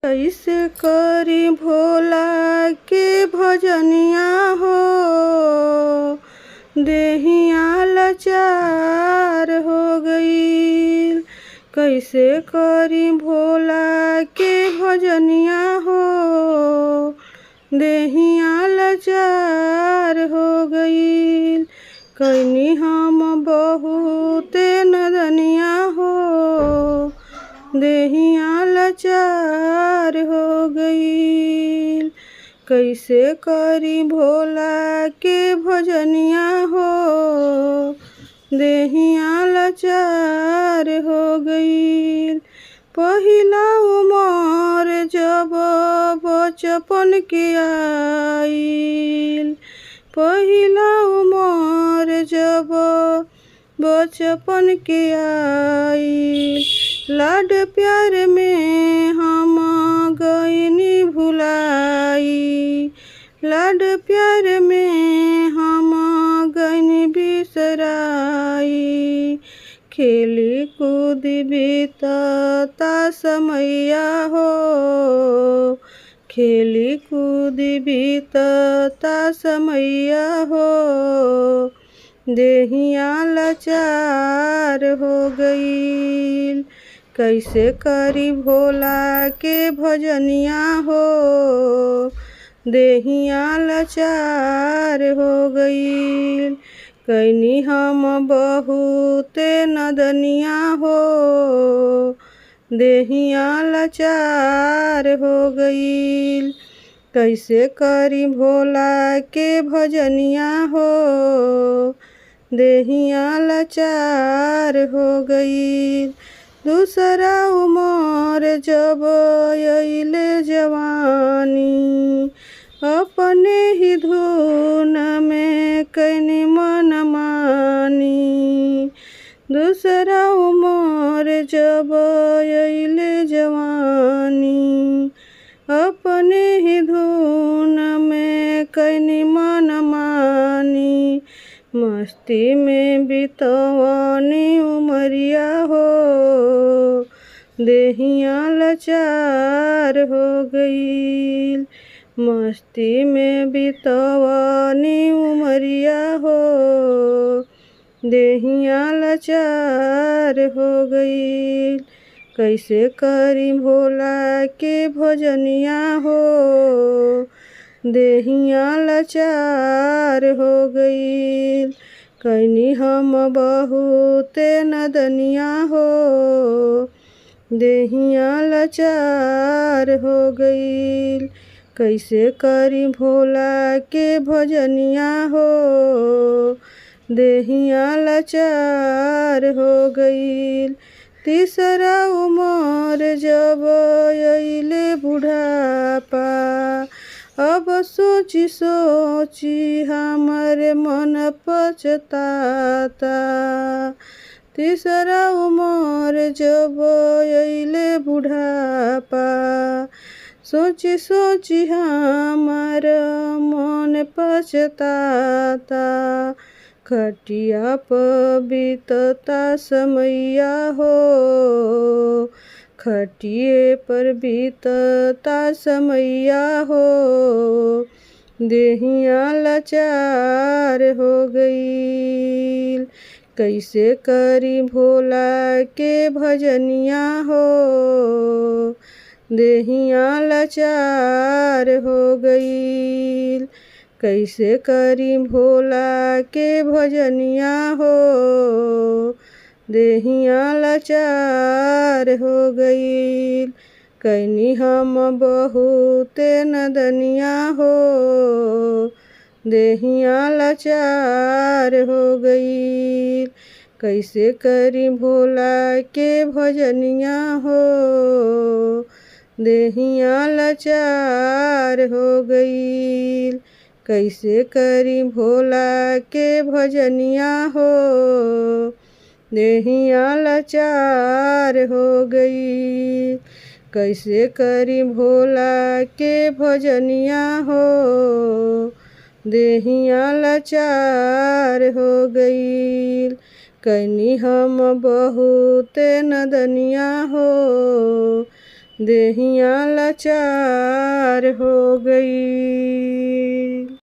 कैसे करी भोला के भजनिया हो, देहिया लाचार हो गईल। कैसे करी भोला के भजनिया हो, देहिया लाचार हो गईल। कैनी हम बहुते नदनिया हो, देहिया लाचार हो गईल। कैसे करी भोला के भजनिया हो, देहिया लाचार हो गईल। पहिला उमर जब बचपन के आईल, पहिला उमर जब बचपन के आईल। लाड प्यार में हम गईनी भुलाई, लाड प्यार में हम गईनी बिसराई। खेली कूदी बीतता समैया हो, खेली कूदी बीतता समैया हो, देहिया लाचार हो गईल। कैसे करी भोला के भजनिया हो, देहिया लाचार हो गईल। कैनी हम बहुते नदनिया हो, देहिया लाचार हो गईल। कैसे करी भोला के भजनिया हो, देहिया लाचार हो गईल। दूसरा उमर जब अइले जवानी, अपने ही धुन में कैनी मन मानी। दूसरा उमर जब अइले जवानी, अपने ही धुन में कैनी मन मानी। मस्ती में बितवनी उमरिया हो, देहिया लाचार हो गईल। मस्ती में बितवनी उमरिया हो, देहिया लाचार हो गईल। कैसे करी भोला के भजनिया हो, देहिया लाचार हो गईल। कैनी हम बहुते नदनिया हो, देहिया लाचार हो गईल। कैसे करी भोला के भजनिया हो, देहिया लाचार हो गईल। तीसरा उमर जब अइले बुढ़ापा, अब सोची सोची हमारे मन पछताता। तीसरा उमर जब अइले बुढ़ापा, सोची सोची हमारा मन पछताता। खटिया पर बीतता समैया हो, खटिए पर बीतता समैया हो, देहिया लाचार हो गईल। कैसे करी भोला के भजनिया हो, देहिया लाचार हो गईल। कैसे करी भोला के भजनिया हो, देहिया लाचार हो गईल। कैनी हम बहुते नदनिया हो, देहिया लाचार हो गईल। कैसे करी भोला के भजनिया हो, देहिया लाचार हो गईल। कैसे करी भोला के भजनिया हो, देहिया लाचार हो गईल। कैसे करी भोला के भजनिया हो, देहिया लाचार हो गईल। कैनी हम बहुते नदनिया हो, देहिया लाचार हो गई।